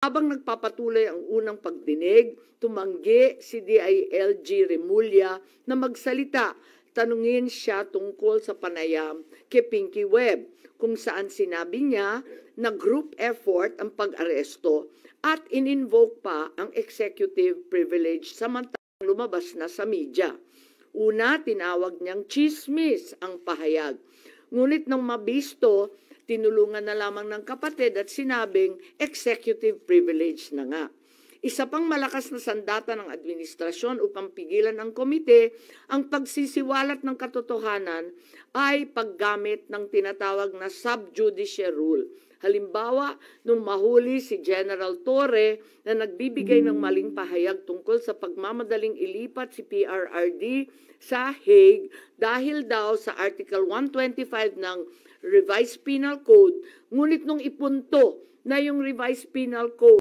Habang nagpapatuloy ang unang pagdinig, tumanggi si DILG Remulla na magsalita. Tanungin siya tungkol sa panayam kay Pinky Webb, kung saan sinabi niya na group effort ang pag-aresto at in-invoke pa ang executive privilege samantalang lumabas na sa media. Una, tinawag niyang chismis ang pahayag. Ngunit nang mabisto, tinulungan na lamang ng kapatid at sinabing executive privilege na nga. Isa pang malakas na sandata ng administrasyon upang pigilan ng komite ang pagsisiwalat ng katotohanan ay paggamit ng tinatawag na subjudice rule. Halimbawa, nung mahuli si General Torre na nagbibigay ng maling pahayag tungkol sa pagmamadaling ilipat si PRRD sa Hague dahil daw sa Article 125 ng Revised Penal Code, ngunit nung ipunto na yung Revised Penal Code